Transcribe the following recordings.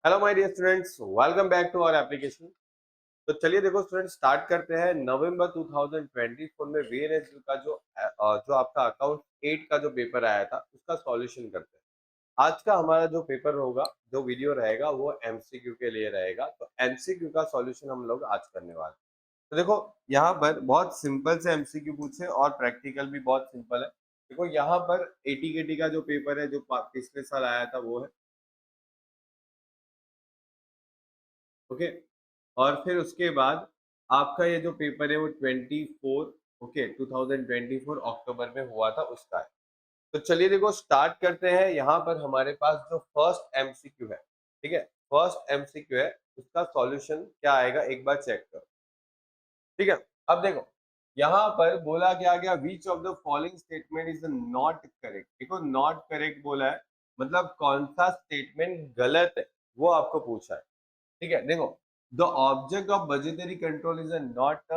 Hello my dear students, welcome back to our application. तो चलिए देखो स्टूडेंट्स, स्टार्ट करते हैं। नवंबर 2024 में वीएनएसयू का जो आपका अकाउंट 8 का जो पेपर आया था उसका सॉल्यूशन करते हैं। आज का हमारा जो पेपर होगा, जो वीडियो रहेगा वो एमसीक्यू के लिए रहेगा। तो एमसीक्यू का सॉल्यूशन हम लोग आज करने वाले हैं। तो देखो, यहाँ पर बहुत सिंपल से एमसीक्यू पूछे और प्रैक्टिकल भी बहुत सिंपल है। देखो यहाँ पर एटीकेटी का जो पेपर है जो पिछले साल आया था वो है। ओके। और फिर उसके बाद आपका ये जो पेपर है वो 24, ओके, 2024 अक्टूबर में हुआ था उसका है। तो चलिए देखो, स्टार्ट करते हैं। यहाँ पर हमारे पास जो फर्स्ट एमसीक्यू है, ठीक है, फर्स्ट एमसीक्यू है, उसका सॉल्यूशन क्या आएगा एक बार चेक करो। ठीक है, अब देखो यहाँ पर बोला क्या गया, which of the following statement is not correct. देखो नॉट करेक्ट बोला है, मतलब कौन सा स्टेटमेंट गलत है वो आपको पूछा है। ठीक है, देखो, the object of budgetary control is not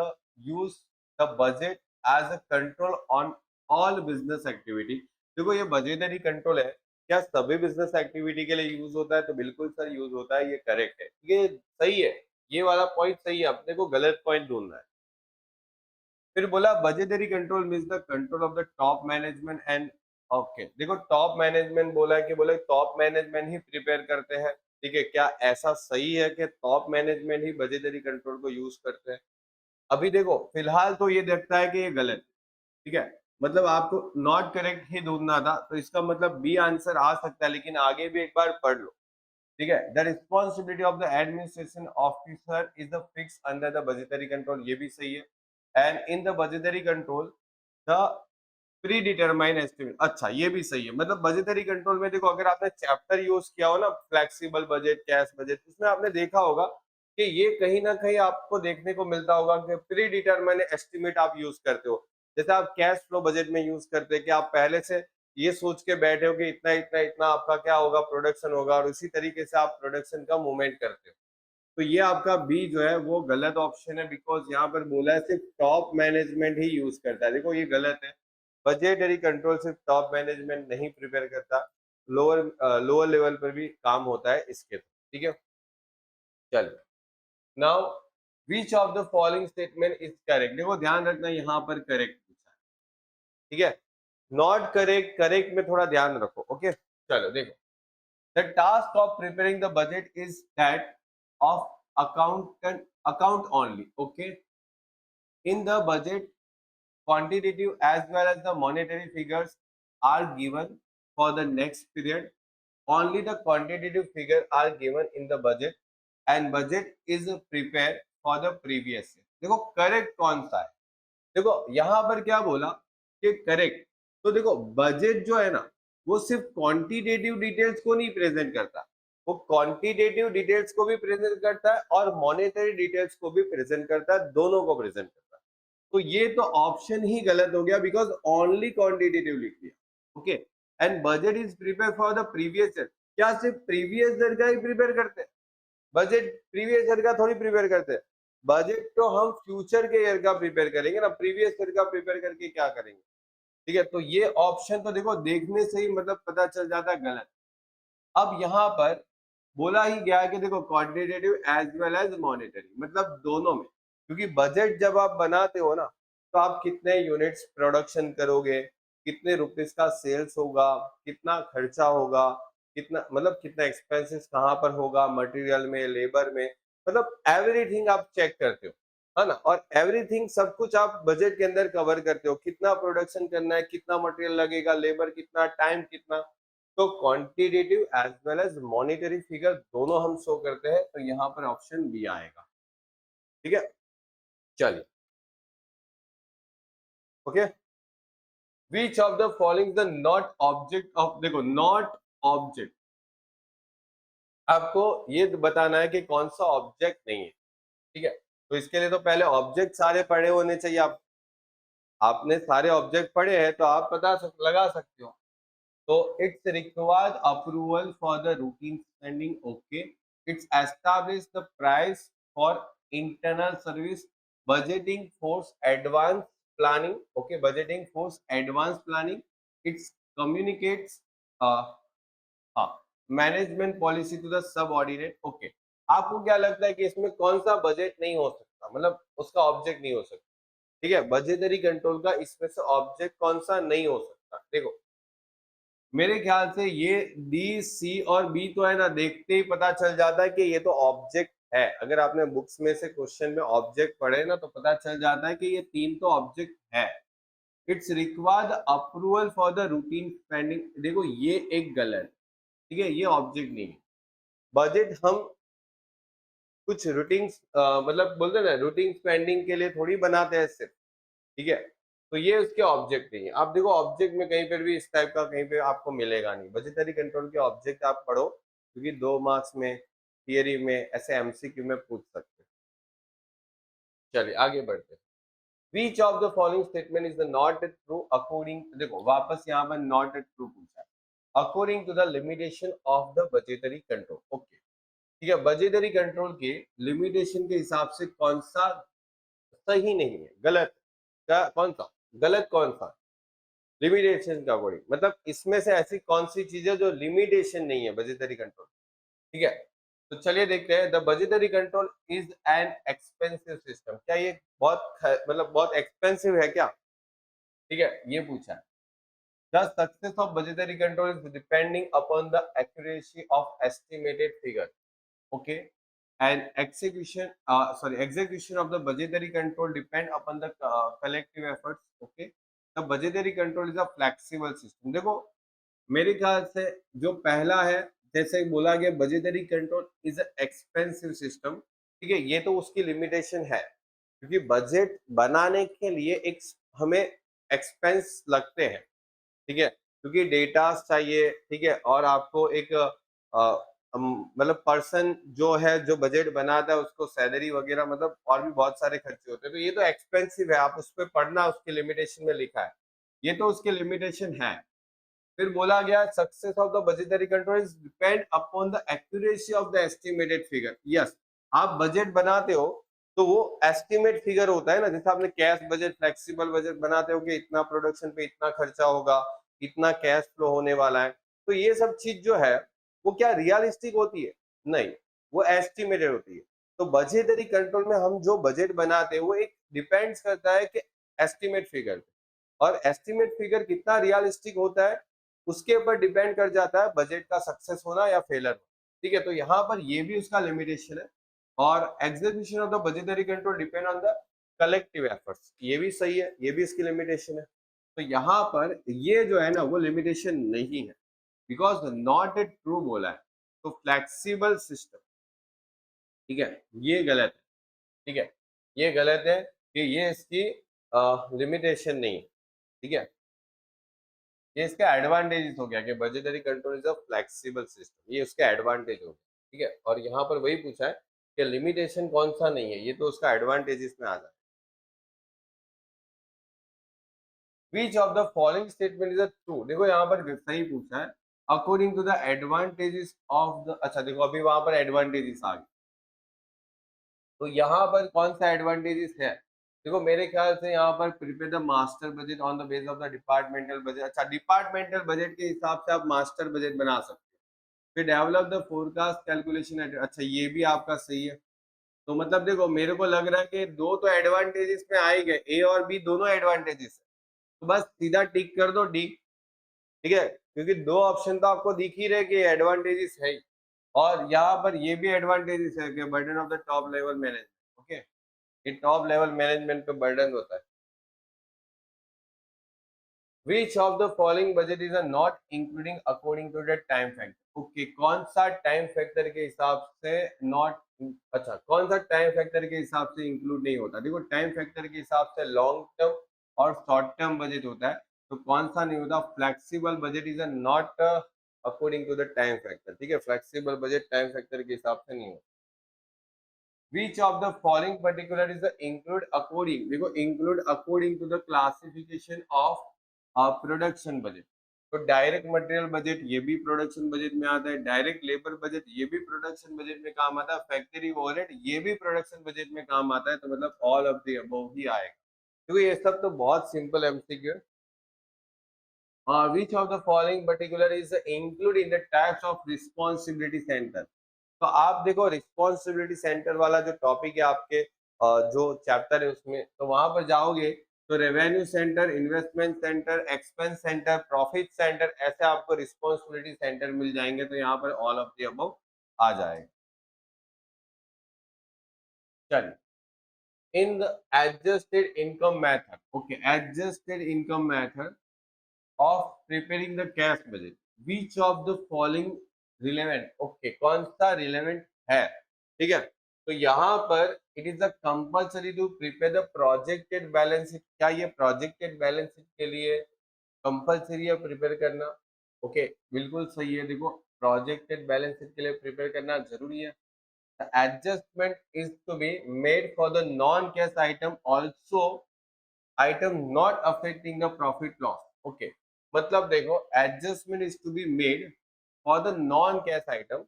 use the budget as a control on all business activity. देखो ये बजटरी कंट्रोल है, क्या सभी बिजनेस एक्टिविटी के लिए यूज होता है? तो बिल्कुल सर यूज होता है, ये करेक्ट है, ये सही है, ये वाला पॉइंट सही है। अपने को गलत पॉइंट ढूंढना है। फिर बोला budgetary control means the control of the top management and, okay, देखो टॉप मैनेजमेंट बोला है कि बोले टॉप मैनेजमेंट ही प्रिपेयर करते हैं। ठीक है, क्या ऐसा सही है कि टॉप मैनेजमेंट ही बजटरी कंट्रोल को यूज करते हैं? अभी देखो फिलहाल तो ये देखता है कि ये गलत है। ठीक है, मतलब आपको नॉट करेक्ट ही ढूंढना था, तो इसका मतलब बी आंसर आ सकता है, लेकिन आगे भी एक बार पढ़ लो। ठीक है, the responsibility of the administration officer is the fix under the budgetary control, ये भी सही है। And in the budgetary control the pre determine estimate, अच्छा ये भी सही है। मतलब बजटरी कंट्रोल में देखो, अगर आपने चैप्टर यूज किया हो ना, फ्लेक्सिबल बजट, कैश बजट, उसमें आपने देखा होगा कि ये कहीं ना कहीं आपको देखने को मिलता होगा कि प्री डिटरमाइन एस्टिमेट आप यूज करते हो। जैसे आप कैश फ्लो बजट में यूज करते हैं कि आप पहले से ये सोच के बैठे हो कि इतना इतना इतना आपका क्या होगा, प्रोडक्शन होगा, और उसी तरीके से आप प्रोडक्शन का मूवमेंट करते हो। तो ये आपका बी जो है वो गलत ऑप्शन है, बिकॉज यहाँ पर बोला है सिर्फ टॉप मैनेजमेंट ही यूज करता है। देखो ये गलत है, बजटरी कंट्रोल सिर्फ टॉप मैनेजमेंट नहीं प्रिपेयर करता, लोअर लोअर लेवल पर भी काम होता है इसके थ्रू। ठीक है, चलिए, now which of the following statement is correct. देखो ध्यान रखना, यहाँ पर करेक्ट पूछा है। ठीक है, नॉट करेक्ट, करेक्ट में थोड़ा ध्यान रखो। ओके, चलो देखो, the task of preparing the budget is that of account only. Okay, in the budget, quantitative as well as the monetary figures are given for the next period. Only the quantitative figure are given in the budget and budget is prepared for the previous year. देखो correct कौन सा है? देखो यहाँ पर क्या बोला कि करेक्ट, तो देखो बजट जो है ना, वो सिर्फ क्वांटिटेटिव डिटेल्स को नहीं प्रेजेंट करता, वो क्वांटिटेटिव डिटेल्स को भी प्रेजेंट करता है और मॉनेटरी डिटेल्स को भी प्रेजेंट करता है, दोनों को प्रेजेंट करता है। तो ये तो ऑप्शन ही गलत हो गया, बिकॉज ओनली क्वांटिटेटिव लिख दिया। Okay, and budget is prepare for the previous year, क्या सिर्फ प्रीवियस ईयर का ही प्रिपेयर करते हैं? बजट प्रीवियस ईयर का थोड़ी प्रिपेयर करते हैं। बजट तो हम फ्यूचर के ईयर का प्रिपेयर करेंगे ना, प्रीवियस ईयर का प्रिपेयर करके क्या करेंगे? ठीक है, तो ये ऑप्शन तो देखो देखने से ही मतलब पता चल जाता है गलत। अब यहाँ पर बोला ही गया है कि देखो quantitative as well as monetary, मतलब दोनों में, क्योंकि बजट जब आप बनाते हो ना, तो आप कितने यूनिट्स प्रोडक्शन करोगे, कितने रुपीस का सेल्स होगा, कितना खर्चा होगा, कितना मतलब कितना एक्सपेंसेस कहाँ पर होगा, मटेरियल में, लेबर में, मतलब एवरीथिंग आप चेक करते हो, है ना। और एवरीथिंग सब कुछ आप बजट के अंदर कवर करते हो, कितना प्रोडक्शन करना है, कितना मटेरियल लगेगा, लेबर कितना, टाइम कितना। तो quantitative as well as monetary figure दोनों हम शो करते हैं, तो यहाँ पर ऑप्शन बी आएगा। ठीक है, चलिए, okay, which of the following the not object of, देखो नॉट ऑब्जेक्ट, आपको ये बताना है कि कौन सा ऑब्जेक्ट नहीं है। ठीक है, तो इसके लिए तो पहले ऑब्जेक्ट सारे पढ़े होने चाहिए। आप आपने सारे ऑब्जेक्ट पढ़े हैं तो आप लगा सकते हो। तो it's required approval for the routine spending, okay, it's establish the price for internal service, budgeting force advance planning, okay, budgeting force advance planning, it's communicates, हाँ, management policy to the subordinate. Okay, आपको क्या लगता है कि इसमें कौन सा budget नहीं हो सकता, मतलब उसका ऑब्जेक्ट नहीं हो सकता? ठीक है, बजेटरी कंट्रोल का इसमें से ऑब्जेक्ट कौन सा नहीं हो सकता? देखो, मेरे ख्याल से ये डी, सी और बी तो है ना, देखते ही पता चल जाता है कि ये तो ऑब्जेक्ट है। अगर आपने बुक्स में से क्वेश्चन में ऑब्जेक्ट पढ़े ना, तो पता चल जाता है कि ये तीन तो ऑब्जेक्ट है। It's required approval for the routine spending. देखो, ये एक गलत, ठीक है, ये ऑब्जेक्ट नहीं है। बजट हम कुछ रूटीन, मतलब बोलते हैं ना, रूटीन स्पेंडिंग के लिए थोड़ी बनाते हैं सिर्फ, ठीक है। तो ये उसके ऑब्जेक्ट नहीं है। आप देखो, ऑब्जेक्ट में कहीं पर भी इस टाइप का कहीं पे आपको मिलेगा नहीं। बजटरी कंट्रोल के ऑब्जेक्ट आप पढ़ो, क्योंकि 2 मार्क्स में, थियरी में, ऐसे एमसीक्यू में पूछ सकते हैं। चलिए आगे बढ़ते हैं। Which of the following statement is the not true according, देखो वापस यहाँ पर not true पूछा है, according to the limitation of the budgetary control। Okay, ठीक है, बजटरी कंट्रोल के लिमिटेशन के हिसाब से कौन सा सही नहीं है, गलत? क्या, कौन सा गलत, कौन सा? लिमिटेशन का अकॉर्डिंग, मतलब इसमें से ऐसी कौन सी चीज है जो लिमिटेशन नहीं है बजटरी कंट्रोल? ठीक है, तो चलिए देखते हैं। The budgetary control is an expensive system. क्या ये मतलब बहुत एक्सपेंसिव है क्या? ठीक है, ये पूछा है। The success of budgetary control is depending upon the accuracy of estimated figure. Okay, and execution of the budgetary control depend upon the collective efforts। okay, the budgetary control is a flexible system। देखो, मेरे ख्याल से जो पहला है, जैसे बोला गया budgetary control is expensive system, ठीक है, ये तो उसकी लिमिटेशन है, क्योंकि बजट बनाने के लिए एक हमें एक्सपेंस लगते हैं, ठीक है, क्योंकि डेटा चाहिए, ठीक है, और आपको एक मतलब पर्सन जो है, जो बजट बनाता है, उसको सैलरी वगैरह, मतलब और भी बहुत सारे खर्चे होते हैं। तो ये तो एक्सपेंसिव है, आप उस पर पढ़ना, उसके लिमिटेशन में लिखा है, ये तो उसके लिमिटेशन है। फिर बोला गया success of the budgetary control is depend upon the accuracy of the estimated figure. Yes, आप बजट बनाते हो तो वो एस्टिमेट फिगर होता है ना, जैसे आपने कैश बजट, फ्लेक्सिबल बजट बनाते हो कि इतना प्रोडक्शन पे इतना खर्चा होगा, इतना कैश फ्लो होने वाला है। तो ये सब चीज जो है, वो क्या रियलिस्टिक होती है? नहीं, वो एस्टिमेटेड होती है। तो बजटरी कंट्रोल में हम जो बजट बनाते हैं, वो एक डिपेंड्स करता है कि एस्टिमेट फिगर, और एस्टिमेट फिगर कितना रियलिस्टिक होता है, उसके ऊपर डिपेंड कर जाता है बजट का सक्सेस होना या फेलर होना। ठीक है, तो यहाँ पर ये भी उसका लिमिटेशन है। और execution of the budgetary control depend on the collective efforts, ये भी सही है, ये भी इसकी लिमिटेशन है। तो यहाँ पर ये जो है ना, वो लिमिटेशन नहीं है, बिकॉज नॉट ए ट्रू बोला है। तो फ्लेक्सिबल सिस्टम, ठीक है, ये गलत है, ठीक है, ये गलत है कि ये इसकी लिमिटेशन नहीं है। ठीक है, ये इसका एडवांटेजेस हो गया कि budgetary control is a flexible system, ये उसका एडवांटेज हो गया। ठीक है, और यहाँ पर वही पूछा है कि लिमिटेशन कौन सा नहीं है, ये तो उसका एडवांटेजेस में आ जाता है। Which of the following statement is a true? देखो यहाँ पर सही पूछा है, according to the advantages of the. अच्छा देखो, अभी वहां पर एडवांटेजेस आ गए, तो यहाँ पर कौन सा एडवांटेजेस है? देखो, मेरे ख्याल से यहाँ पर prepare the master budget on the base of the departmental budget. अच्छा, डिपार्टमेंटल बजट के हिसाब से आप मास्टर बजट बना सकते हो। फिर डेवलप द फोरकास्ट कैलकुलेशन। अच्छा, ये भी आपका सही है। तो मतलब देखो, मेरे को लग रहा है कि दो तो एडवांटेजेस में आ ही गए, ए और बी दोनों एडवांटेजेस है। तो बस सीधा टिक कर दो डी, ठीक है, क्योंकि दो ऑप्शन तो आपको दिख ही रहे कि एडवांटेजेस है ही। और यहाँ पर ये भी एडवांटेजेस है कि burden of the top level management. Okay, ये टॉप लेवल मैनेजमेंट पे बर्डन होता है। Which of the following budget is a not including according to the time factor? Okay, कौन सा टाइम फैक्टर के हिसाब से नॉट, अच्छा कौन सा टाइम फैक्टर के हिसाब से इंक्लूड नहीं होता? देखो, टाइम फैक्टर के हिसाब से लॉन्ग टर्म और शॉर्ट टर्म बजट होता है। तो कौन सा नहीं होता? Flexible budget is a not according to the time factor. ठीक है, फ्लेक्सिबल बजट टाइम फैक्टर के हिसाब से नहीं होता। Which of the following particular is the include according? देखो, include according to the classification of production budget. तो direct material budget ये भी प्रोडक्शन बजट में आता है, डायरेक्ट लेबर बजट ये भी प्रोडक्शन बजट में काम आता है, फैक्ट्री ओवरहेड ये भी प्रोडक्शन बजट में काम आता है। तो मतलब ऑल ऑफ द अबव ही आएगा, क्योंकि ये सब तो बहुत सिंपल एमसीक्यू है। which of the following particular is included in the types of responsibility center? तो आप देखो रिस्पॉन्सिबिलिटी सेंटर वाला जो टॉपिक है आपके जो चैप्टर है उसमें, तो वहां पर जाओगे तो revenue centre, investment centre, expense centre, profit centre, ऐसे आपको रिस्पॉन्सिबिलिटी सेंटर मिल जाएंगे। तो यहाँ पर ऑल ऑफ द अबव आ जाएगा। चलिए, in the adjusted income method, okay, adjusted income method of preparing the cash budget, which of the following relevant, okay, कौन सा relevant है, ठीक है। तो यहाँ पर it is a compulsory to prepare the projected balance sheet। क्या ये projected balance sheet के लिए कंपल्सरी है प्रिपेयर करना? ओके, बिल्कुल सही है। देखो, प्रोजेक्टेड बैलेंस शीट के लिए प्रिपेयर करना जरूरी है। Adjustment is to be made for the non cash item also, item not affecting the profit loss. Okay, मतलब देखो, adjustment is to be made for the non cash item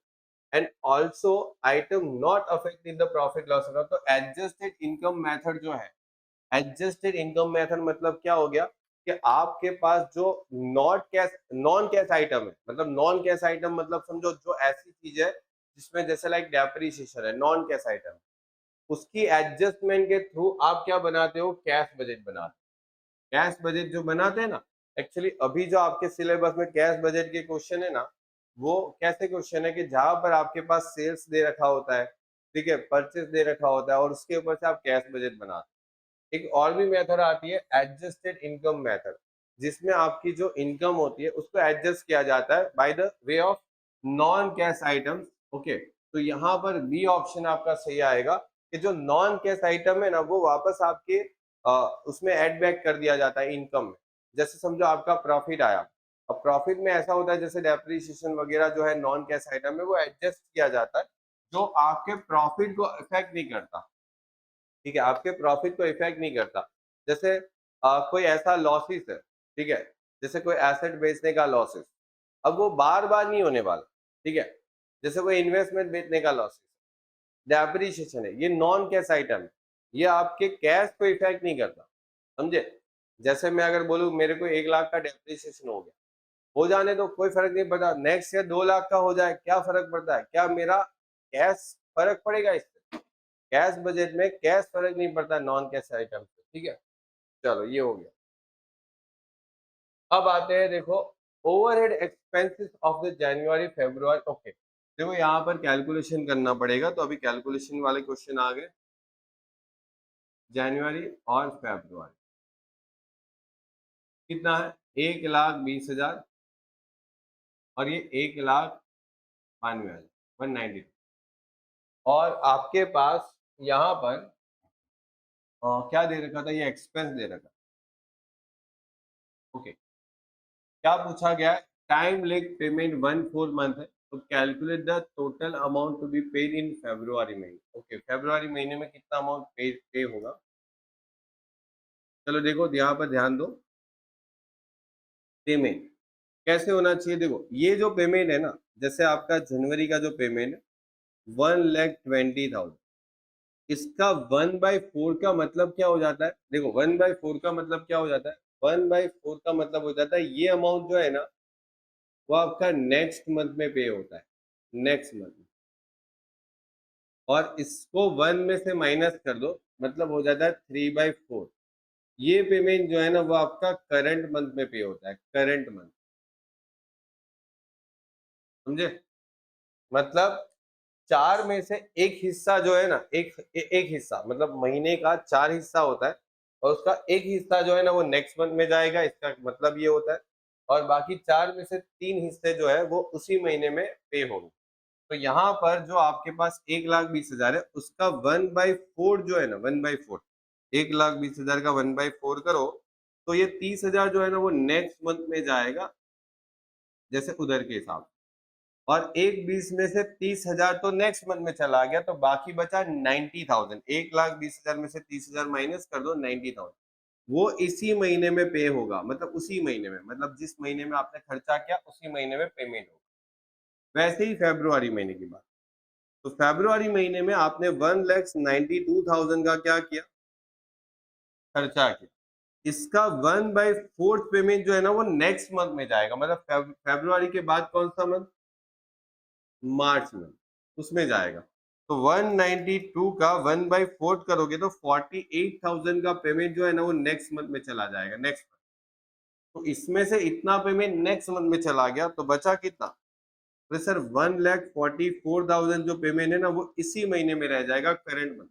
and also item not affecting the profit loss. तो adjusted income method जो है, adjusted income method मतलब क्या हो गया कि आपके पास जो नॉन कैश आइटम है, मतलब नॉन कैश आइटम मतलब समझो जो ऐसी चीज है जिसमें जैसे लाइक डेप्रिसिएशन है, नॉन कैश आइटम, उसकी एडजस्टमेंट के थ्रू आप क्या बनाते हो? कैश बजट बनाते हो। कैश बजट जो बनाते हैं ना, एक्चुअली अभी जो आपके सिलेबस में कैश बजट के क्वेश्चन है ना, वो कैसे क्वेश्चन है कि जहां पर आपके पास सेल्स दे रखा होता है, ठीक है, परचेस दे रखा होता है, और उसके ऊपर से आप कैश बजट बनाते हैं। एक और भी मेथड आती है एडजस्टेड इनकम मेथड, जिसमें आपकी जो इनकम होती है उसको एडजस्ट किया जाता है by the way of non cash items. Okay, तो यहाँ पर बी ऑप्शन आपका सही आएगा कि जो नॉन कैश आइटम है ना, वो वापस आपके उसमें एड बैक कर दिया जाता है इनकम में। जैसे समझो आपका प्रॉफिट आया, अब प्रॉफिट में ऐसा होता है जैसे डेप्रिसिएशन वगैरह जो है नॉन कैश आइटम में, वो एडजस्ट किया जाता है, जो आपके प्रॉफिट को इफेक्ट नहीं करता, ठीक है, आपके प्रॉफिट को इफेक्ट नहीं करता। जैसे कोई ऐसा लॉसेस है, ठीक है, जैसे कोई एसेट बेचने का लॉसेस, अब वो बार बार नहीं होने वाला, ठीक है। जैसे कोई इन्वेस्टमेंट बेचने का लॉसेस, डेप्रिसिएशन है, ये नॉन कैश आइटम है, ये आपके कैश को इफेक्ट नहीं करता, समझे। जैसे मैं अगर बोलूँ मेरे को 1 लाख का डेप्रिसिएशन हो गया, हो जाने तो कोई फर्क नहीं पड़ता, नेक्स्ट ईयर 2 लाख का हो जाए, क्या फर्क पड़ता है? क्या मेरा कैश फर्क पड़ेगा इससे? कैश बजट में कैश फर्क नहीं पड़ता नॉन कैश आइटम से, ठीक है। चलो, ये हो गया। अब आते हैं, देखो, overhead expenses of the January February. Okay, देखो यहाँ पर कैलकुलेशन करना पड़ेगा, तो अभी कैलकुलेशन वाले क्वेश्चन आ गए। जनवरी और फेब्रुआरी कितना है? 1,20,000 और ये 1,92,000, 192। और आपके पास यहाँ पर क्या दे रखा था? ये एक्सपेंस दे रखा। ओके, क्या पूछा गया है? टाइम लेग पेमेंट 1/4 मंथ है, तो calculate the total amount to be paid in February महीने। ओके, फेब्रुआरी महीने में कितना अमाउंट पे होगा? चलो देखो, यहाँ पर ध्यान दो। पेमेंट कैसे होना चाहिए? देखो, ये जो पेमेंट है ना, जैसे आपका जनवरी का जो पेमेंट 1,20,000, इसका 1/4 का मतलब क्या हो जाता है? देखो, 1/4 का मतलब क्या हो जाता है? 1/4 का मतलब हो जाता है ये अमाउंट जो है ना, वो आपका नेक्स्ट मंथ में पे होता है, नेक्स्ट मंथ। और इसको 1 में से माइनस कर दो, मतलब हो जाता है 3/4। ये पेमेंट जो है ना, वो आपका करंट मंथ में पे होता है, करंट मंथ, समझे। मतलब 4 में से एक हिस्सा जो है ना, एक हिस्सा मतलब महीने का 4 हिस्सा होता है, और उसका एक हिस्सा जो है ना, वो नेक्स्ट मंथ में जाएगा, इसका मतलब ये होता है। और बाकी 4 में से 3 हिस्से जो है वो उसी महीने में पे होंगे। तो यहाँ पर जो आपके पास 1,20,000 है, उसका 1/4 जो है ना, 1/4, 1,20,000 का 1/4 करो, तो ये 30,000 जो है ना, वो नेक्स्ट मंथ में जाएगा, जैसे उधर के हिसाब से। और 1,20,000 में से 30,000 तो नेक्स्ट मंथ में चला गया, तो बाकी बचा 90,000। 1,20,000 में से 30,000 माइनस कर दो, 90,000 वो इसी महीने में पे होगा, मतलब उसी महीने में, मतलब जिस महीने में आपने खर्चा किया उसी महीने में पेमेंट होगा। वैसे ही फेब्रुआरी महीने की बात, तो फेब्रुआरी महीने में आपने 1,92,000 का क्या किया? खर्चा किया। इसका 1/4 पेमेंट जो है ना वो नेक्स्ट मंथ में जाएगा, मतलब फरवरी के बाद कौन सा मंथ, मार्च मंथ, उसमें जाएगा। तो 192 का 1/4 करोगे तो 48,000 का पेमेंट जो है ना वो नेक्स्ट मंथ में चला जाएगा, नेक्स्ट मंथ। तो इसमें से इतना पेमेंट नेक्स्ट मंथ में चला गया तो बचा कितना, तो सर 1,44,000 जो पेमेंट है ना वो इसी महीने में रह जाएगा करंट मंथ।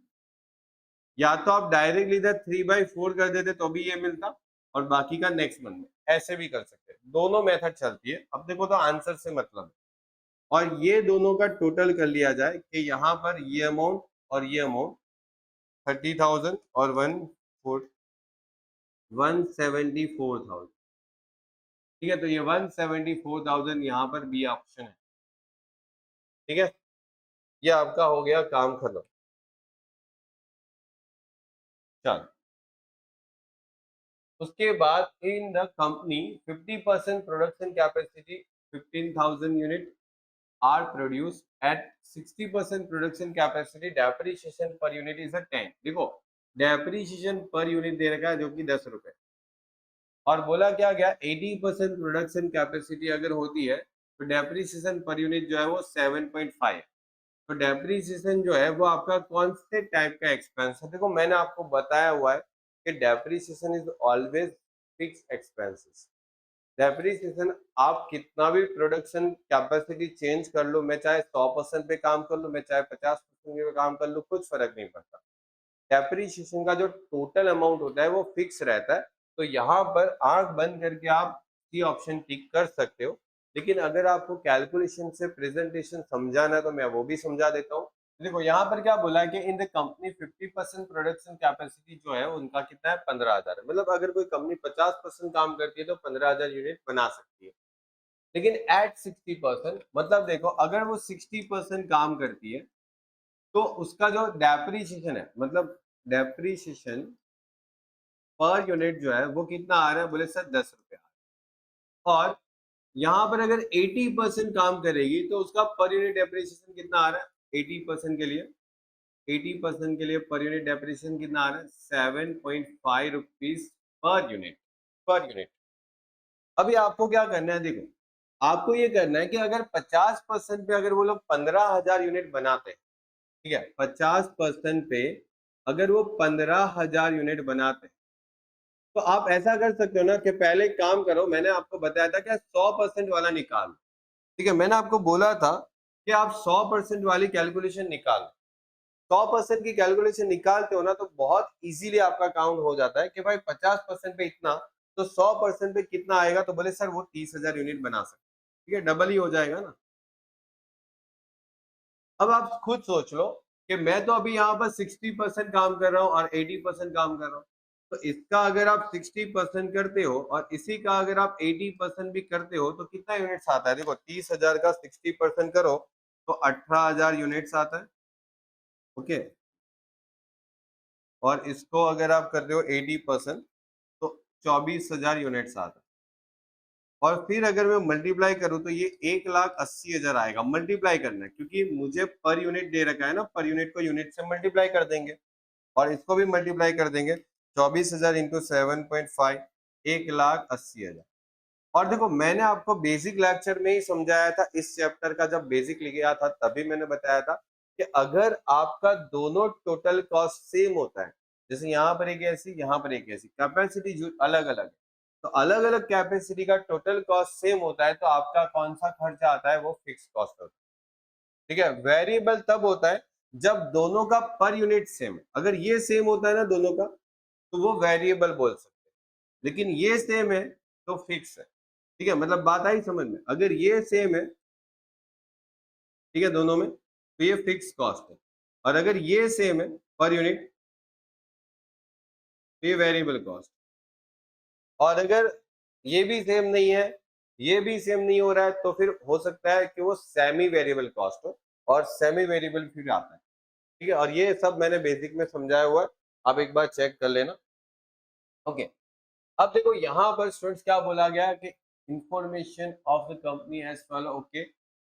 या तो आप डायरेक्टली इधर 3/4 कर देते तो भी ये मिलता, और बाकी का नेक्स्ट मंथ में, ऐसे भी कर सकते हैं, दोनों मेथड चलती है। अब देखो तो आंसर से मतलब है, और ये दोनों का टोटल कर लिया जाए कि यहाँ पर ये अमाउंट और ये अमाउंट 30,000 और 174,000, ठीक है। तो ये 174,000 यहाँ पर बी ऑप्शन है, ठीक है। ये आपका हो गया काम खत्म। चलो, उसके बाद in the company 50% production capacity 15,000 unit are produced at 60% production capacity, depreciation per unit is a 10। देखो depreciation per unit दे रखा है जो कि 10 रुपए, और बोला क्या गया 80% प्रोडक्शन कैपेसिटी अगर होती है तो डेप्रीसिएशन पर यूनिट जो है वो 7.5। तो डेप्रीसिएशन जो है वो आपका कौन से टाइप का एक्सपेंस है, देखो मैंने आपको बताया हुआ है कि depreciation is always fix expenses. Depreciation आप कितना भी प्रोडक्शन कैपेसिटी चेंज कर लो, मैं चाहे 100% पे काम कर लूँ, मैं चाहे 50% पे काम कर लूँ, कुछ फर्क नहीं पड़ता। डेप्रीसिएशन का जो टोटल अमाउंट होता है वो फिक्स रहता है। तो यहाँ पर आंख बंद करके आप सी ऑप्शन टिक कर सकते हो, लेकिन अगर आपको कैलकुलेशन से प्रेजेंटेशन समझाना है तो मैं वो भी समझा देता हूँ। देखो यहाँ पर क्या बोला है कि in the company 50% production capacity जो है उनका कितना है 15,000 है। मतलब अगर कोई कंपनी 50% काम करती है तो 15,000 यूनिट बना सकती है, लेकिन एट 60%, मतलब देखो अगर वो 60% काम करती है तो उसका जो डेप्रीसिएशन है, मतलब डेप्रीसिएशन पर यूनिट जो है वो कितना आ रहा है, बोले सर 10 रुपए आ रहा है। और यहाँ पर अगर 80% काम करेगी तो उसका पर यूनिट डेप्रीसिएशन कितना आ रहा है, 80% के लिए, 80% के लिए पर यूनिट डेप्रीसिएशन कितना आ रहा है, 7.5 rupees per unit, per unit. अभी आपको क्या करना है, देखो आपको ये करना है कि अगर 50% पे अगर वो लोग 15,000 यूनिट बनाते हैं, ठीक है, 50% पे अगर वो 15,000 यूनिट बनाते हैं तो आप ऐसा कर सकते हो ना कि पहले काम करो, मैंने आपको बताया था कि 100% वाला निकाल, ठीक है। मैंने आपको बोला था कि आप 100% वाली कैलकुलेशन निकाल, 100% की कैलकुलेशन निकालते हो ना तो बहुत इजीली आपका काउंट हो जाता है कि भाई 50% पे इतना, तो 100% पे कितना आएगा, तो बोले सर वो 30,000 यूनिट बना सकते, ठीक है, डबल ही हो जाएगा ना। अब आप खुद सोच लो कि मैं तो अभी यहाँ पर 60% काम कर रहा हूँ और 80% काम कर रहा हूँ, तो इसका अगर आप 60% करते हो और इसी का अगर आप 80% भी करते हो तो कितना यूनिट्स आता है, देखो 30,000 का 60% करो तो 18,000 यूनिट्स आता है, ओके। और इसको अगर आप कर रहे हो 80% तो 24,000 यूनिट्स आता है। और फिर अगर मैं मल्टीप्लाई करूं तो ये 1,80,000 आएगा। मल्टीप्लाई करना है क्योंकि मुझे पर यूनिट दे रखा है ना, पर यूनिट को यूनिट से मल्टीप्लाई कर देंगे और इसको भी मल्टीप्लाई कर देंगे। 24,000 इंटू 7.5, 1,80,000। और देखो मैंने आपको बेसिक लेक्चर में ही समझाया था, इस चैप्टर का जब बेसिक लिखा था तभी मैंने बताया था कि अगर आपका दोनों टोटल कॉस्ट सेम होता है, जैसे यहाँ पर एक ऐसी, यहाँ पर एक ऐसी, कैपेसिटी जो अलग अलग है, तो अलग अलग कैपेसिटी का टोटल कॉस्ट सेम होता है तो आपका कौन सा खर्चा आता है, वो फिक्स कॉस्ट होता है, ठीक है। वेरिएबल तब होता है जब दोनों का पर यूनिट सेम है। अगर ये सेम होता है ना दोनों का तो वो वेरिएबल बोल सकते हैं, लेकिन ये सेम है तो फिक्स है, ठीक है। मतलब बात आई समझ में, अगर ये सेम है, ठीक है, दोनों में, तो ये फिक्स कॉस्ट है, और अगर ये सेम है पर यूनिट तो ये वेरिएबल कॉस्ट। और अगर ये भी सेम नहीं है, ये भी सेम नहीं हो रहा है, तो फिर हो सकता है कि वो सेमी वेरिएबल कॉस्ट हो, और सेमी वेरिएबल फिर आता है, ठीक है। और ये सब मैंने बेसिक में समझाया हुआ है, आप एक बार चेक कर लेना, ओके। अब देखो यहाँ पर स्टूडेंट्स क्या बोला गया कि information of the company as follow, okay,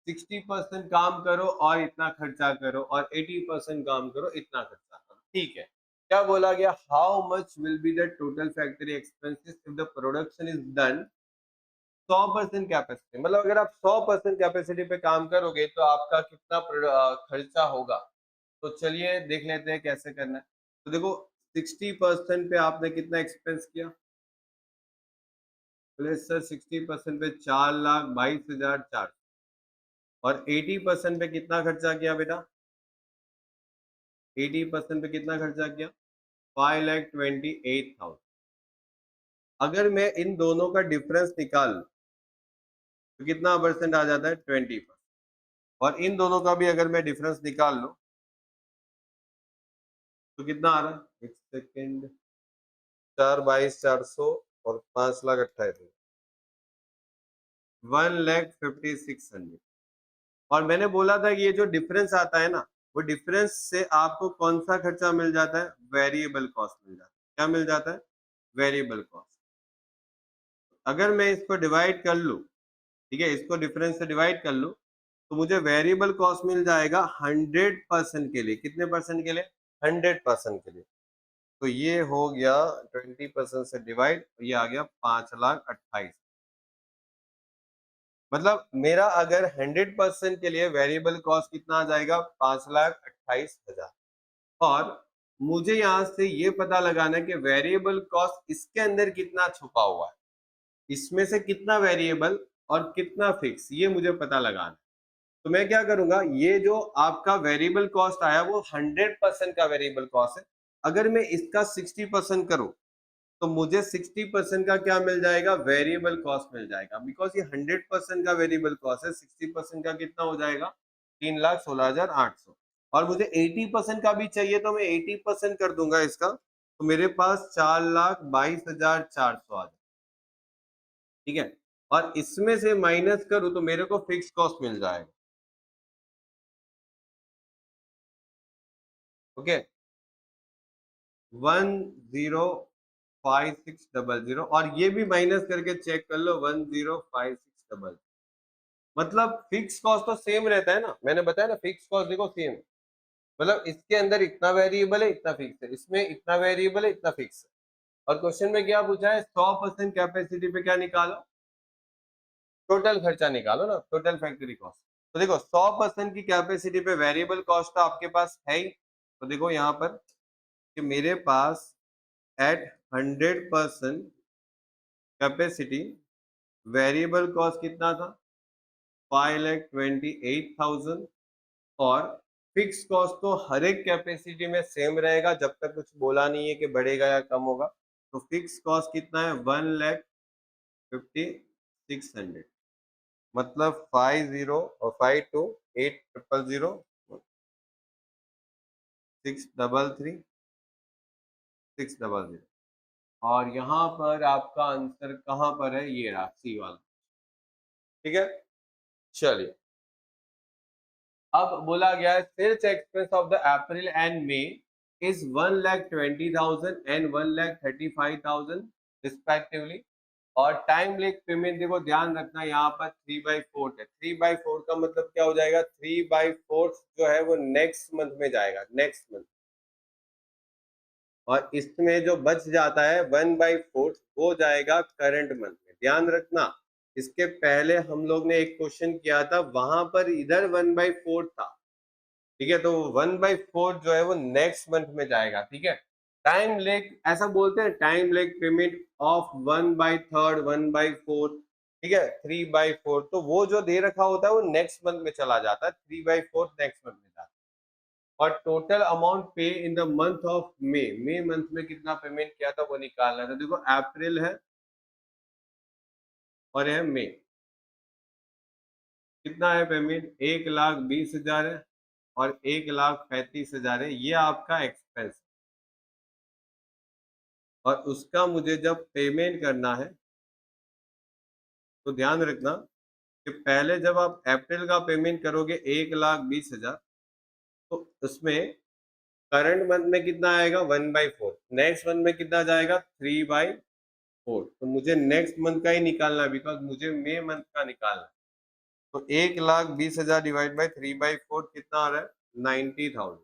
60% काम करो और इतना खर्चा करो और 80% काम करो इतना खर्चा करो, ठीक है। क्या बोला गया, how much will be the total factory expenses if the production is done 100% capacity, मतलब अगर आप 100% कैपेसिटी पे काम करोगे तो आपका कितना खर्चा होगा। तो चलिए देख लेते हैं कैसे करना है। तो देखो 60% पे आपने कितना एक्सपेंस किया, बोले सर 60% पे 4,22,400, और 80% पे कितना खर्चा किया बेटा, 80% पे कितना खर्चा किया, 5,28,000। अगर मैं इन दोनों का डिफरेंस निकाल लूं तो कितना परसेंट आ जाता है, 20%। और इन दोनों का भी अगर मैं डिफरेंस निकाल लूं तो कितना आ रहा है, एक सेकेंड, 4,22,400 और 5,28,000, 1,56,000। और मैंने बोला था कि ये जो डिफरेंस आता है ना, वो डिफरेंस से आपको कौन सा खर्चा मिल जाता है, वेरिएबल कॉस्ट मिल जाता है। क्या मिल जाता है, वेरिएबल कॉस्ट। अगर मैं इसको डिवाइड कर लूं, ठीक है, इसको डिफरेंस से डिवाइड कर लूं, तो मुझे वेरिएबल कॉस्ट मिल जाएगा 100% के लिए। कितने परसेंट के लिए, 100% के लिए। तो ये हो गया 20% से डिवाइड, ये आ गया 5,28,000। मतलब मेरा अगर 100% के लिए वेरिएबल कॉस्ट कितना आ जाएगा, 5,28,000। और मुझे यहां से ये पता लगाना है कि वेरिएबल कॉस्ट इसके अंदर कितना छुपा हुआ है, इसमें से कितना वेरिएबल और कितना फिक्स, ये मुझे पता लगाना है। तो मैं क्या करूंगा, ये जो आपका वेरिएबल कॉस्ट आया वो 100% का वेरिएबल कॉस्ट है। अगर मैं इसका 60% करूं तो मुझे 60% का क्या मिल जाएगा, वेरिएबल कॉस्ट मिल जाएगा। बिकॉज ये 100% का वेरिएबल कॉस्ट है, 60% का कितना हो जाएगा, 3,16,800। और मुझे 80% का भी चाहिए तो मैं 80% कर दूंगा इसका, तो मेरे पास 4,22,400 आ जाए, ठीक है। और इसमें से माइनस करूं तो मेरे को फिक्स कॉस्ट मिल जाएगा, ओके, 1,056,000। और ये भी माइनस करके चेक कर लो, 1,056,000। मतलब फिक्स कॉस्ट तो सेम रहता है ना, मैंने बताया ना, फिक्स कॉस्ट देखो सेम, मतलब इसके अंदर इतना वेरिएबल है इतना फिक्स है, इसमें इतना वेरिएबल है इतना फिक्स है। और क्वेश्चन में क्या पूछा है, 100% कैपेसिटी पे क्या निकालो, टोटल खर्चा निकालो ना, टोटल फैक्ट्री कॉस्ट। तो देखो 100% की कैपेसिटी पे वेरिएबल कॉस्ट तो आपके पास है ही। तो देखो यहाँ पर कि मेरे पास एट 100% कैपेसिटी वेरिएबल कॉस्ट कितना था, 5,28,000। और फिक्स कॉस्ट तो हर एक कैपेसिटी में सेम रहेगा, जब तक कुछ बोला नहीं है कि बढ़ेगा या कम होगा। तो फिक्स कॉस्ट कितना है, 1,56,000। मतलब 50 और 52,8,000, 633, 600। और यहाँ पर आपका आंसर कहाँ पर है, ये रहा सी वाला, ठीक है। चलिए अब बोला गया है sales expense of the April and May is 1,20,000 and 1,35,000 respectively. और टाइम लेग पेमेंट देखो ध्यान रखना, यहाँ पर 3/4 है। 3/4 का मतलब क्या हो जाएगा, 3/4 जो है वो नेक्स्ट मंथ में जाएगा, नेक्स्ट मंथ। और इसमें जो बच जाता है 1/4 वो जाएगा करंट मंथ में। ध्यान रखना, इसके पहले हम लोग ने एक क्वेश्चन किया था, वहां पर इधर 1/4 था, ठीक है। तो 1/4 जो है वो नेक्स्ट मंथ में जाएगा, ठीक है। टाइम लेग ऐसा बोलते हैं, टाइम लेग पेमेंट ऑफ 1/3, 1/4, ठीक है, 3/4। तो वो जो दे रखा होता है वो नेक्स्ट मंथ में चला जाता है, 3/4 नेक्स्ट मंथ में जाता है। और total amount pay in the month of May month में कितना पेमेंट किया था वो निकालना था। देखो अप्रैल है और है मई, कितना है पेमेंट, 1,20,000 है और 1,35,000 है, ये आपका एक्सपेंस। और उसका मुझे जब पेमेंट करना है तो ध्यान रखना कि पहले जब आप अप्रैल का पेमेंट करोगे 1,20,000, तो उसमें करंट मंथ में कितना आएगा, 1/4, नेक्स्ट मंथ में कितना जाएगा, 3/4। तो मुझे नेक्स्ट मंथ का ही निकालना है, बिकॉज मुझे मई मंथ का निकालना है। तो 1,20,000 डिवाइड बाई 3/4 कितना आ रहा है, 90,000,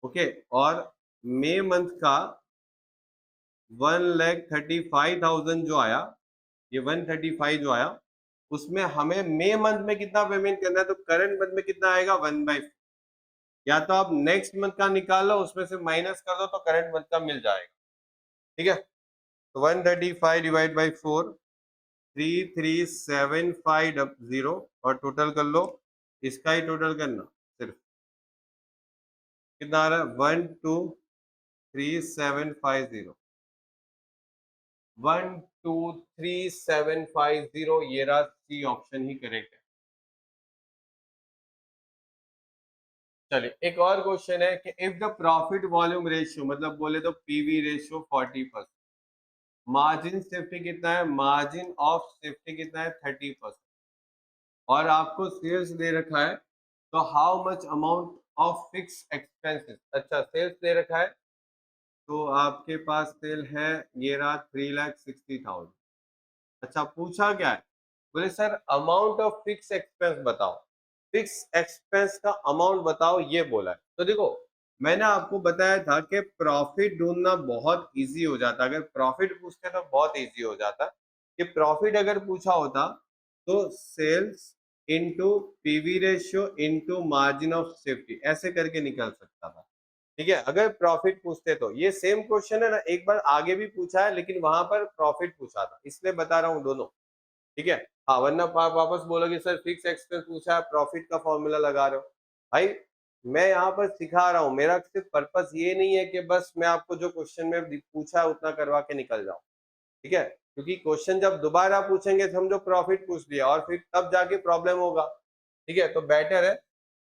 ओके। और मई मंथ का 1,35,000 जो आया, ये 135 जो आया, उसमें हमें मई मंथ में कितना पेमेंट करना है, तो करंट मंथ में कितना आएगा 1/4। या तो आप नेक्स्ट मंथ का निकालो, उसमें से माइनस कर दो तो करंट मंथ का मिल जाएगा। ठीक है, तो 135 डिवाइड बाई 4, 33,750 और टोटल कर लो, इसका ही टोटल करना, सिर्फ कितना आ रहा है 1,2,3,750, 1,2,3,750, ये रहा सी ऑप्शन ही करेक्ट है। चलिए एक और क्वेश्चन है कि if the profit volume ratio, मतलब बोले तो पीवी रेशियो 40%, मार्जिन सेफ्टी कितना है, मार्जिन ऑफ सेफ्टी कितना है 30%, और आपको सेल्स दे रखा है, तो how much amount of fix expenses. अच्छा सेल्स दे रखा है, तो आपके पास सेल है, ये रहा 3,60,000। अच्छा पूछा क्या है, बोले sir amount of fix expense बताओ, फिक्स एक्सपेंस का अमाउंट बताओ, ये बोला है। तो देखो मैंने आपको बताया था कि प्रॉफिट ढूंढना बहुत इजी हो जाता, अगर प्रॉफिट पूछते तो बहुत इजी हो जाता। कि प्रॉफिट अगर पूछा होता तो sales into PV ratio into margin of safety ऐसे करके निकल सकता था। ठीक है, अगर प्रॉफिट पूछते तो ये सेम क्वेश्चन है ना, एक बार आगे भी पूछा है लेकिन वहां पर प्रॉफिट पूछा था, इसलिए बता रहा हूँ दोनों। ठीक है, हाँ वरना आप वापस बोलोगे सर फिक्स एक्सपेंस पूछा है प्रॉफिट का फॉर्मूला लगा रहे हो। भाई मैं यहाँ पर सिखा रहा हूँ, मेरा सिर्फ पर्पस ये नहीं है कि बस मैं आपको जो क्वेश्चन में पूछा है उतना करवा के निकल जाऊँ। ठीक है, क्योंकि क्वेश्चन जब दोबारा पूछेंगे समझो प्रॉफिट पूछ लिया और फिर तब जाके प्रॉब्लम होगा। ठीक है, तो बेटर है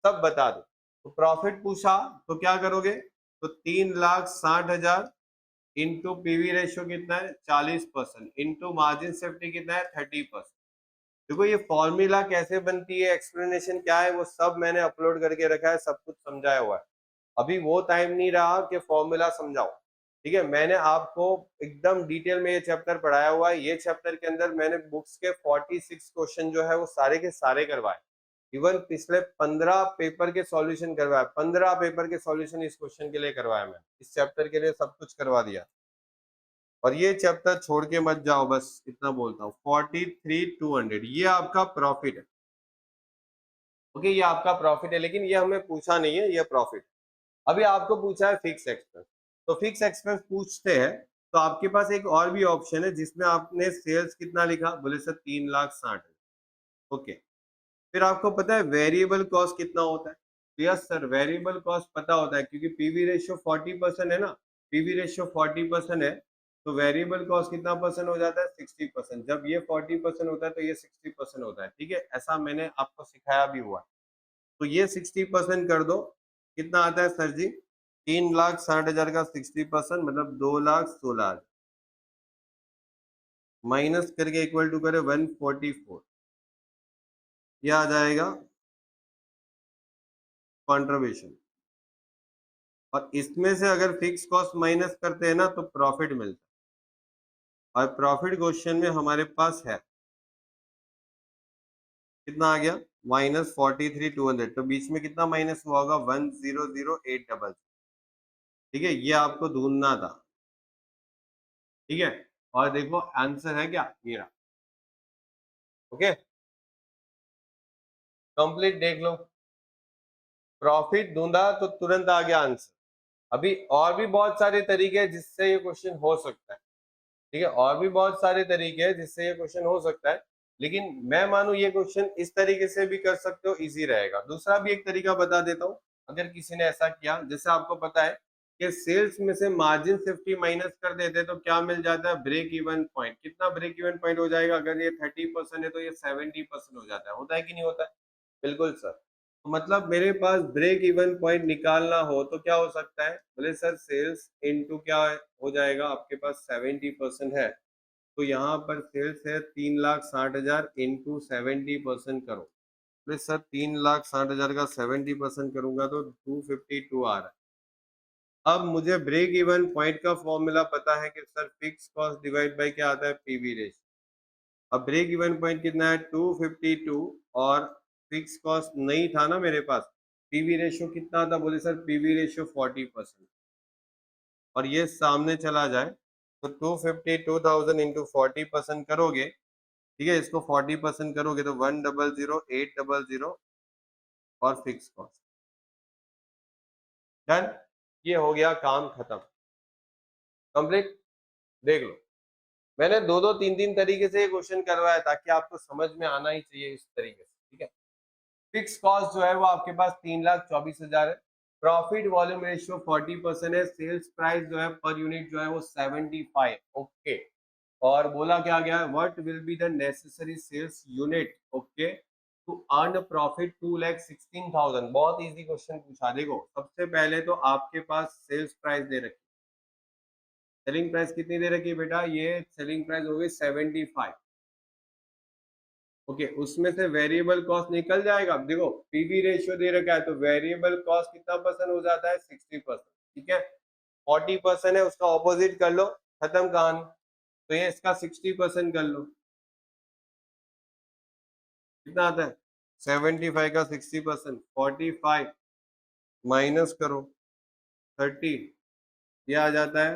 सब बता दो। तो प्रॉफिट पूछा तो क्या करोगे, तो 3,60,000 इंटू पीवी रेशियो कितना है 40% इंटू मार्जिन सेफ्टी कितना है 30%। देखो ये फॉर्मूला कैसे बनती है, एक्सप्लेनेशन क्या है, वो सब मैंने अपलोड करके रखा है, सब कुछ समझाया हुआ है। अभी वो टाइम नहीं रहा कि फॉर्मूला समझाओ। ठीक है, मैंने आपको एकदम डिटेल में ये चैप्टर पढ़ाया हुआ है, ये चैप्टर के अंदर मैंने बुक्स के 46 क्वेश्चन जो है वो सारे के सारे करवाए। इवन पिछले 15 पेपर के सॉल्यूशन करवाए, 15 पेपर के सॉल्यूशन इस क्वेश्चन के लिए करवाया, मैं इस चैप्टर के लिए सब कुछ करवा दिया। और ये चैप्टर छोड़ के मत जाओ, बस इतना बोलता हूँ। 43,200 ये आपका प्रॉफिट है। ओके, ये आपका प्रॉफिट है, लेकिन ये हमें पूछा नहीं है, ये प्रॉफिट। अभी आपको पूछा है फिक्स एक्सपेंस, तो फिक्स एक्सपेंस पूछते हैं तो आपके पास एक और भी ऑप्शन है जिसमें आपने सेल्स कितना लिखा, बोले सर 3,60,000। ओके, फिर आपको पता है वेरिएबल कॉस्ट कितना होता है, तो यस सर वेरिएबल कॉस्ट पता होता है क्योंकि पीवी रेशियो 40% है ना, पीवी रेशियो 40% है, तो वेरिएबल कॉस्ट कितना परसेंट हो जाता है 60%। जब ये 40% होता है तो ये 60% होता है। ठीक है, ऐसा मैंने आपको सिखाया भी हुआ है। तो ये 60% कर दो, कितना आता है सर जी, 3,60,000 का 60% मतलब 2,16,000 माइनस करके इक्वल टू करे 144, ये आ जाएगा कंट्रीब्यूशन। और इसमें से अगर फिक्स कॉस्ट माइनस करते हैं ना तो प्रॉफिट मिलता है, और प्रॉफिट क्वेश्चन में हमारे पास है कितना आ गया -43,200, तो बीच में कितना माइनस हुआ होगा 1,008,000। ठीक है, ये आपको ढूंढना था। ठीक है, और देखो आंसर है क्या मेरा। ओके कंप्लीट देख लो, प्रॉफिट ढूंढा तो तुरंत आ गया आंसर। अभी और भी बहुत सारे तरीके हैं जिससे ये क्वेश्चन हो सकता है। ठीक है, और भी बहुत सारे तरीके हैं जिससे ये क्वेश्चन हो सकता है, लेकिन मैं मानू ये क्वेश्चन इस तरीके से भी कर सकते हो, इजी रहेगा। दूसरा भी एक तरीका बता देता हूँ, अगर किसी ने ऐसा किया, जैसे आपको पता है कि सेल्स में से मार्जिन सेफ्टी माइनस कर देते तो क्या मिल जाता है ब्रेक इवन पॉइंट। कितना ब्रेक इवन पॉइंट हो जाएगा, अगर ये 30% है तो ये 70% हो जाता है, होता है कि नहीं होता है। बिल्कुल सर, तो मतलब मेरे पास ब्रेक इवन पॉइंट निकालना हो तो क्या हो सकता है, बोले सर सेल्स इनटू क्या हो जाएगा, आपके पास 70% है, तो यहाँ पर सेल्स है 3,60,000 इंटू 70% करो। बोले सर 3,60,000 का 70% करूंगा तो 252 आ रहा है। अब मुझे ब्रेक इवन पॉइंट का फॉर्मूला पता है कि sir fix cost divide by क्या आता है पीवी रेशियो। अब ब्रेक इवन पॉइंट कितना है 252, और फिक्स कॉस्ट नहीं था ना मेरे पास, पीवी रेशियो कितना था, बोले सर पीवी रेशियो 40%। और ये सामने चला जाए तो 250 2000 इंटू 40% करोगे, ठीक है, इसको 40% करोगे तो 1000800 और फिक्स कॉस्ट डन। ये हो गया काम खत्म, कंप्लीट। देख लो, मैंने दो दो तीन तीन तरीके से ये क्वेश्चन करवाया ताकि आपको समझ में आना ही चाहिए इस तरीके से, ठीक है। फिक्स कॉस्ट जो है वो आपके पास 3,24,000 है। प्रॉफिट वॉल्यूम रेशियो 40% है। सेल्स प्राइस जो है पर यूनिट जो है वो 75, ओके। और बोला क्या गया है, what will be the necessary sales unit, okay, to earn profit 2,16,000। बहुत इजी क्वेश्चन पूछा। देखो सबसे पहले तो आपके पास सेल्स प्राइस दे रखी, सेलिंग प्राइस कितनी दे रखी है बेटा, ये सेलिंग प्राइस हो गई 75, ओके। उसमें से वेरिएबल कॉस्ट निकल जाएगा। देखो पीवी रेशियो दे रखा है तो वेरिएबल कॉस्ट कितना परसेंट हो जाता है, 60%, ठीक है। 40% है, उसका ऑपोजिट कर लो, खत्म कहानी। तो ये इसका 60% कर लो, कितना आता है, 75 का 60%, 45 माइनस करो 30, ये आ जाता है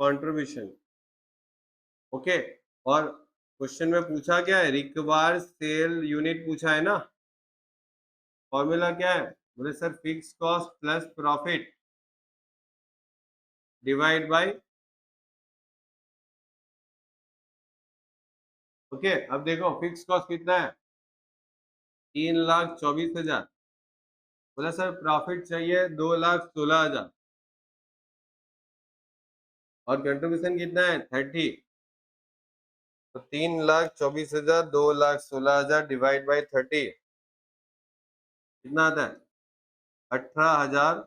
कंट्रीब्यूशन, ओके। और क्वेश्चन में पूछा क्या है, रिक्वायर्ड सेल यूनिट पूछा है ना। फॉर्मूला क्या है, बोले sir fix cost plus profit divide by, okay. अब देखो फिक्स कॉस्ट कितना है, 3,24,000। बोला सर प्रॉफिट चाहिए 2,16,000 और कंट्रीब्यूशन कितना है 30। तो 3,24,000 2,16,000 डिवाइड बाई 30 कितना आता है, 18,000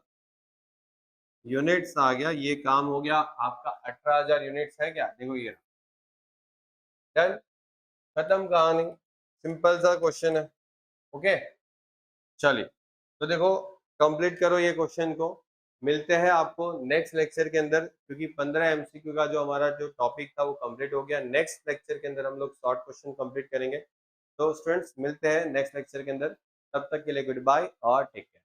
यूनिट्स आ गया। ये काम हो गया आपका, 18,000 यूनिट्स है क्या, देखो ये डन, खत्म कहानी। सिंपल सा क्वेश्चन है, ओके। चलिए तो देखो कंप्लीट करो ये क्वेश्चन को। मिलते हैं आपको नेक्स्ट लेक्चर के अंदर, क्योंकि 15 एमसीक्यू का जो हमारा जो टॉपिक था वो कंप्लीट हो गया। नेक्स्ट लेक्चर के अंदर हम लोग शॉर्ट क्वेश्चन कंप्लीट करेंगे। तो स्टूडेंट्स मिलते हैं नेक्स्ट लेक्चर के अंदर, तब तक के लिए गुड बाय और टेक केयर।